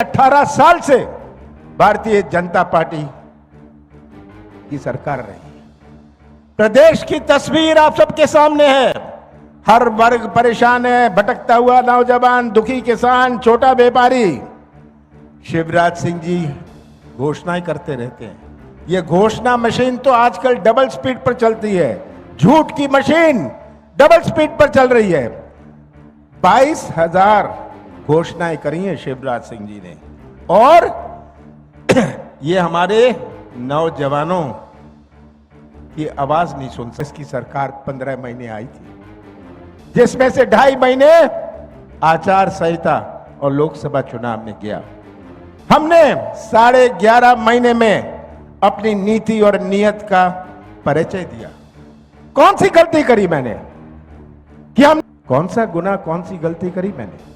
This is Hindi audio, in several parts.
18 साल से भारतीय जनता पार्टी की सरकार रही है। प्रदेश की तस्वीर आप सबके सामने है। हर वर्ग परेशान है, भटकता हुआ नौजवान, दुखी किसान, छोटा व्यापारी। शिवराज सिंह जी घोषणाएं करते रहते हैं। ये घोषणा मशीन तो आजकल डबल स्पीड पर चलती है। झूठ की मशीन डबल स्पीड पर चल रही है। 22,000 घोषणाएं करी हैं शिवराज सिंह जी ने, और ये हमारे नौजवानों की आवाज नहीं सुन सकती। इसकी सरकार 15 महीने आई थी, जिसमें से 2.5 महीने आचार संहिता और लोकसभा चुनाव में गया। हमने 11.5 महीने में अपनी नीति और नियत का परिचय दिया। कौन सी गलती करी मैंने कि हम कौन सा गुनाह, कौन सी गलती करी मैंने?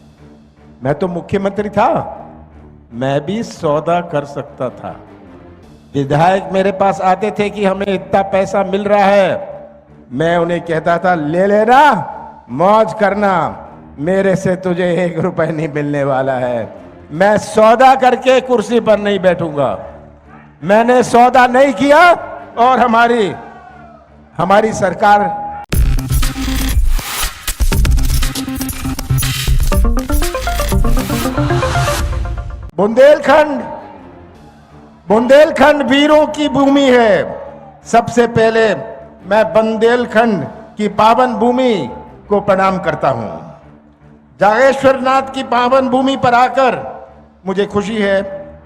मैं तो मुख्यमंत्री था, मैं भी सौदा कर सकता था। विधायक मेरे पास आते थे कि हमें इतना पैसा मिल रहा है, मैं उन्हें कहता था ले लेना, मौज करना, मेरे से तुझे 1 रुपए नहीं मिलने वाला है। मैं सौदा करके कुर्सी पर नहीं बैठूंगा। मैंने सौदा नहीं किया और हमारी सरकार बुंदेलखंड वीरों की भूमि है। सबसे पहले मैं बुंदेलखंड की पावन भूमि को प्रणाम करता हूं। जागेश्वर नाथ की पावन भूमि पर आकर मुझे खुशी है,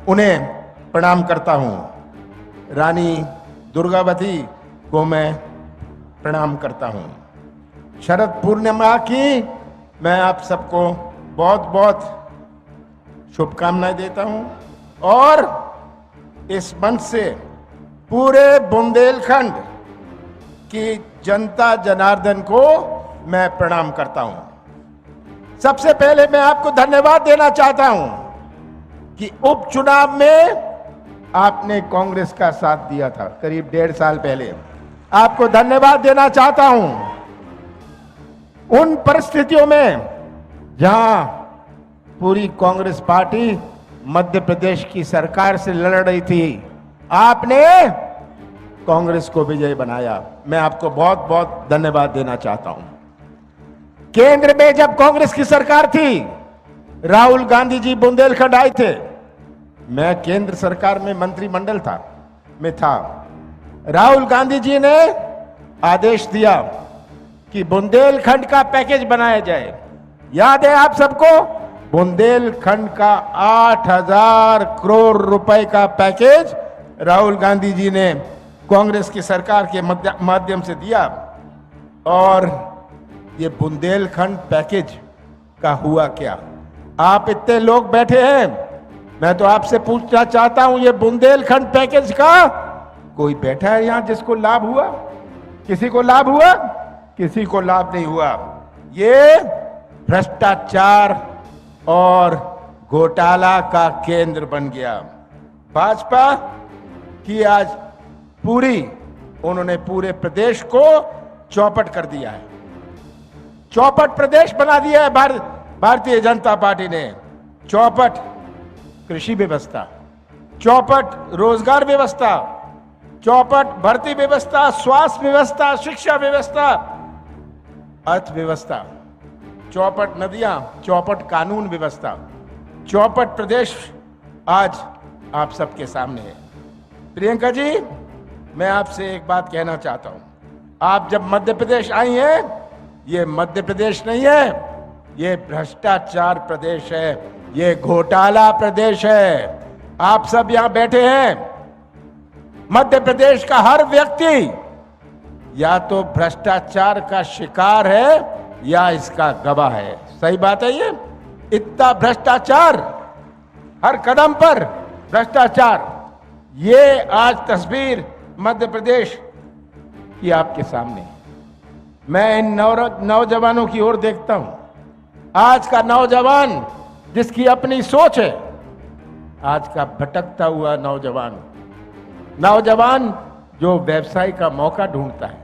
उन्हें प्रणाम करता हूं। रानी दुर्गावती को मैं प्रणाम करता हूं। शरद पूर्णिमा की मैं आप सबको बहुत बहुत शुभकामनाएं देता हूं, और इस मंच से पूरे बुंदेलखंड की जनता जनार्दन को मैं प्रणाम करता हूं। सबसे पहले मैं आपको धन्यवाद देना चाहता हूं कि उपचुनाव में आपने कांग्रेस का साथ दिया था करीब 1.5 साल पहले। आपको धन्यवाद देना चाहता हूं। उन परिस्थितियों में जहां पूरी कांग्रेस पार्टी मध्य प्रदेश की सरकार से लड़ रही थी, आपने कांग्रेस को विजयी बनाया। मैं आपको बहुत बहुत धन्यवाद देना चाहता हूं। केंद्र में जब कांग्रेस की सरकार थी, राहुल गांधी जी बुंदेलखंड आए थे। मैं केंद्र सरकार में मंत्रिमंडल था। राहुल गांधी जी ने आदेश दिया कि बुंदेलखंड का पैकेज बनाया जाए। याद है आप सबको, बुंदेलखंड का 8,000 करोड़ रुपए का पैकेज राहुल गांधी जी ने कांग्रेस की सरकार के माध्यम से दिया। और ये बुंदेलखंड पैकेज का हुआ क्या? आप इतने लोग बैठे हैं, मैं तो आपसे पूछना चाहता हूं, ये बुंदेलखंड पैकेज का कोई बैठा है यहां जिसको लाभ हुआ? किसी को लाभ हुआ? किसी को लाभ नहीं हुआ। ये भ्रष्टाचार और घोटाला का केंद्र बन गया। भाजपा की आज उन्होंने पूरे प्रदेश को चौपट कर दिया है। चौपट प्रदेश बना दिया है भारतीय जनता पार्टी ने। चौपट कृषि व्यवस्था, चौपट रोजगार व्यवस्था, चौपट भर्ती व्यवस्था, स्वास्थ्य व्यवस्था, शिक्षा व्यवस्था, अर्थव्यवस्था, चौपट नदियां, चौपट कानून व्यवस्था, चौपट प्रदेश आज आप सबके सामने है। प्रियंका जी, मैं आपसे एक बात कहना चाहता हूं। आप जब मध्य प्रदेश आई हैं, ये मध्य प्रदेश नहीं है, ये भ्रष्टाचार प्रदेश है, ये घोटाला प्रदेश है। आप सब यहां बैठे हैं, मध्य प्रदेश का हर व्यक्ति या तो भ्रष्टाचार का शिकार है या इसका गवाह है। सही बात है ये? इतना भ्रष्टाचार, हर कदम पर भ्रष्टाचार। ये आज तस्वीर मध्य प्रदेश की आपके सामने है। मैं इन नौजवानों की ओर देखता हूं। आज का नौजवान जिसकी अपनी सोच है, आज का भटकता हुआ नौजवान जो व्यवसाय का मौका ढूंढता है,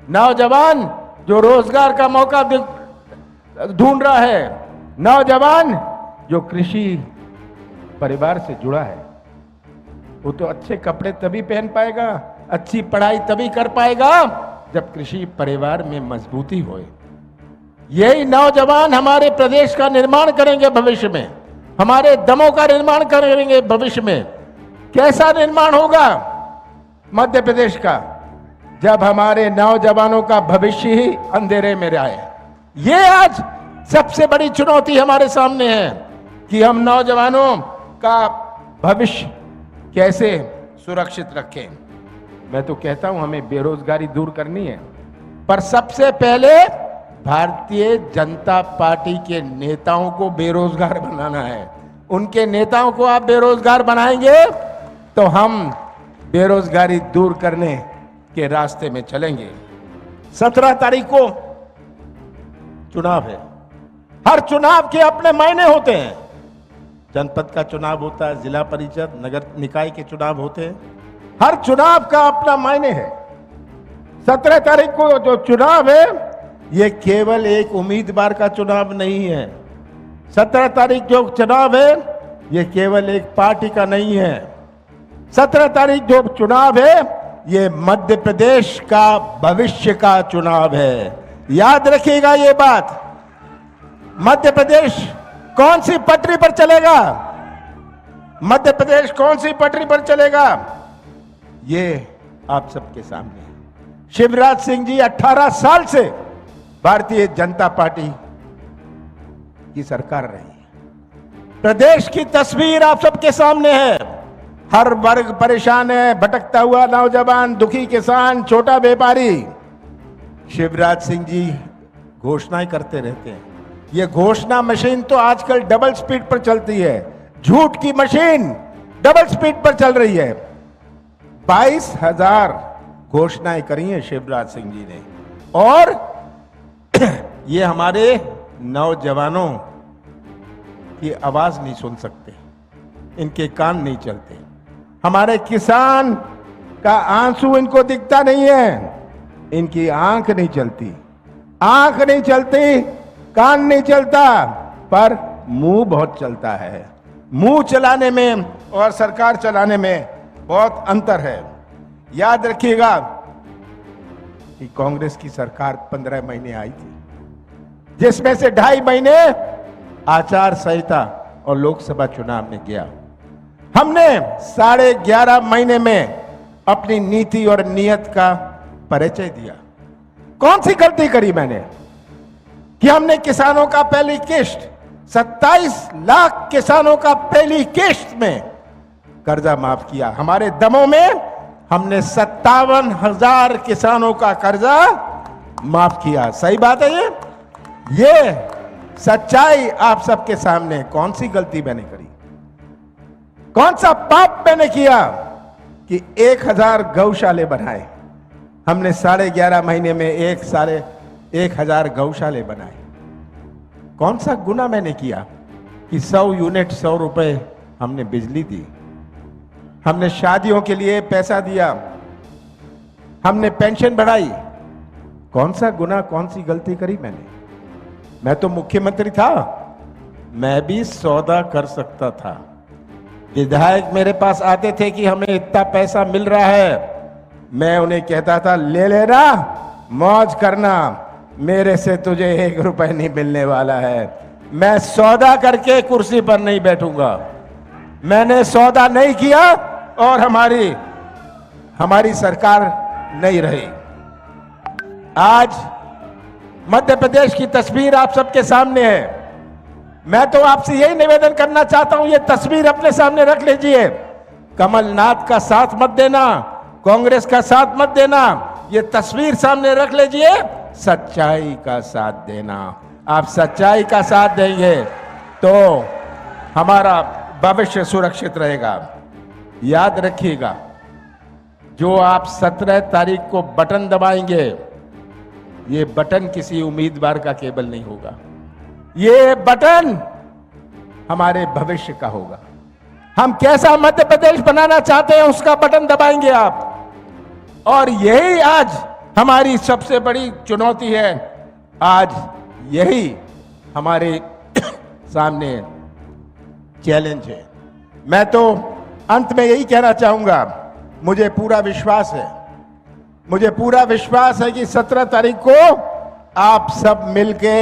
नौजवान जो रोजगार का मौका ढूंढ रहा है, नौजवान जो कृषि परिवार से जुड़ा है, वो तो अच्छे कपड़े तभी पहन पाएगा, अच्छी पढ़ाई तभी कर पाएगा जब कृषि परिवार में मजबूती होए। यही नौजवान हमारे प्रदेश का निर्माण करेंगे भविष्य में, हमारे दमों का निर्माण करेंगे भविष्य में। कैसा निर्माण होगा मध्य प्रदेश का, जब हमारे नौजवानों का भविष्य ही अंधेरे में रहे। ये आज सबसे बड़ी चुनौती हमारे सामने है कि हम नौजवानों का भविष्य कैसे सुरक्षित रखें। मैं तो कहता हूं हमें बेरोजगारी दूर करनी है, पर सबसे पहले भारतीय जनता पार्टी के नेताओं को बेरोजगार बनाना है। उनके नेताओं को आप बेरोजगार बनाएंगे तो हम बेरोजगारी दूर करने के रास्ते में चलेंगे। 17 तारीख को चुनाव है। हर चुनाव के अपने मायने होते हैं। जनपद का चुनाव होता है, जिला परिषद, नगर निकाय के चुनाव होते हैं। हर चुनाव का अपना मायने है। 17 तारीख को जो चुनाव है ये केवल एक उम्मीदवार का चुनाव नहीं है। 17 तारीख जो चुनाव है ये केवल एक पार्टी का नहीं है। 17 तारीख जो चुनाव है ये मध्य प्रदेश का भविष्य का चुनाव है। याद रखिएगा ये बात। मध्य प्रदेश कौन सी पटरी पर चलेगा, मध्य प्रदेश कौन सी पटरी पर चलेगा, ये आप सबके सामने है। शिवराज सिंह जी 18 साल से भारतीय जनता पार्टी की सरकार रही है। प्रदेश की तस्वीर आप सबके सामने है। हर वर्ग परेशान है, भटकता हुआ नौजवान, दुखी किसान, छोटा व्यापारी। शिवराज सिंह जी घोषणाएं करते रहते हैं। ये घोषणा मशीन तो आजकल डबल स्पीड पर चलती है। झूठ की मशीन डबल स्पीड पर चल रही है। 22,000 घोषणाएं करी हैं शिवराज सिंह जी ने, और ये हमारे नौजवानों की आवाज नहीं सुन सकते, इनके कान नहीं चलते। हमारे किसान का आंसू इनको दिखता नहीं है, इनकी आंख नहीं चलती। आंख नहीं चलती, कान नहीं चलता, पर मुंह बहुत चलता है। मुंह चलाने में और सरकार चलाने में बहुत अंतर है। याद रखिएगा कि कांग्रेस की सरकार 15 महीने आई थी, जिसमें से 2.5 महीने आचार संहिता और लोकसभा चुनाव में गया। हमने 11.5 महीने में अपनी नीति और नियत का परिचय दिया। कौन सी गलती करी मैंने कि हमने किसानों का पहली किश्त 27 लाख किसानों का पहली किश्त में कर्जा माफ किया। हमारे दमों में हमने 57,000 किसानों का कर्जा माफ किया। सही बात है ये सच्चाई आप सबके सामने। कौन सी गलती मैंने करी, कौन सा पाप मैंने किया कि 1000 गौशाले बनाए। हमने 11.5 महीने में 1,500 गौशाले बनाए। कौन सा गुना मैंने किया कि 100 यूनिट 100 रुपए हमने बिजली दी। हमने शादियों के लिए पैसा दिया, हमने पेंशन बढ़ाई। कौन सा गुना, कौन सी गलती करी मैंने? मैं तो मुख्यमंत्री था, मैं भी सौदा कर सकता था। विधायक मेरे पास आते थे कि हमें इतना पैसा मिल रहा है, मैं उन्हें कहता था ले लेना, मौज करना, मेरे से तुझे 1 रुपए नहीं मिलने वाला है। मैं सौदा करके कुर्सी पर नहीं बैठूंगा। मैंने सौदा नहीं किया और हमारी सरकार नहीं रही। आज मध्य प्रदेश की तस्वीर आप सबके सामने है। मैं तो आपसे यही निवेदन करना चाहता हूं, ये तस्वीर अपने सामने रख लीजिए। कमलनाथ का साथ मत देना, कांग्रेस का साथ मत देना, ये तस्वीर सामने रख लीजिए। सच्चाई का साथ देना। आप सच्चाई का साथ देंगे तो हमारा भविष्य सुरक्षित रहेगा। याद रखिएगा, जो आप 17 तारीख को बटन दबाएंगे, ये बटन किसी उम्मीदवार का केवल नहीं होगा, ये बटन हमारे भविष्य का होगा। हम कैसा मध्य प्रदेश बनाना चाहते हैं उसका बटन दबाएंगे आप। और यही आज हमारी सबसे बड़ी चुनौती है। आज यही हमारे सामने चैलेंज है। मैं तो अंत में यही कहना चाहूंगा, मुझे पूरा विश्वास है कि 17 तारीख को आप सब मिलके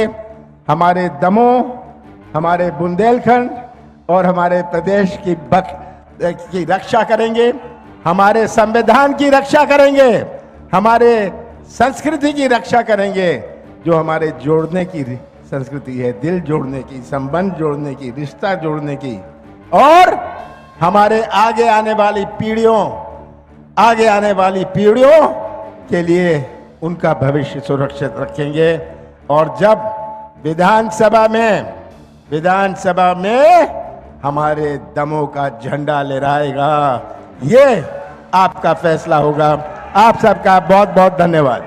हमारे दमोह, हमारे बुंदेलखंड और हमारे प्रदेश की रक्षा करेंगे, हमारे संविधान की रक्षा करेंगे, हमारे संस्कृति की रक्षा करेंगे, जो हमारे जोड़ने की संस्कृति है, दिल जोड़ने की, संबंध जोड़ने की, रिश्ता जोड़ने की, और हमारे आगे आने पीढ़ियों के लिए उनका भविष्य सुरक्षित रखेंगे। और जब विधानसभा में हमारे दमोह का झंडा लहराएगा, ये आपका फैसला होगा। आप सबका बहुत बहुत धन्यवाद।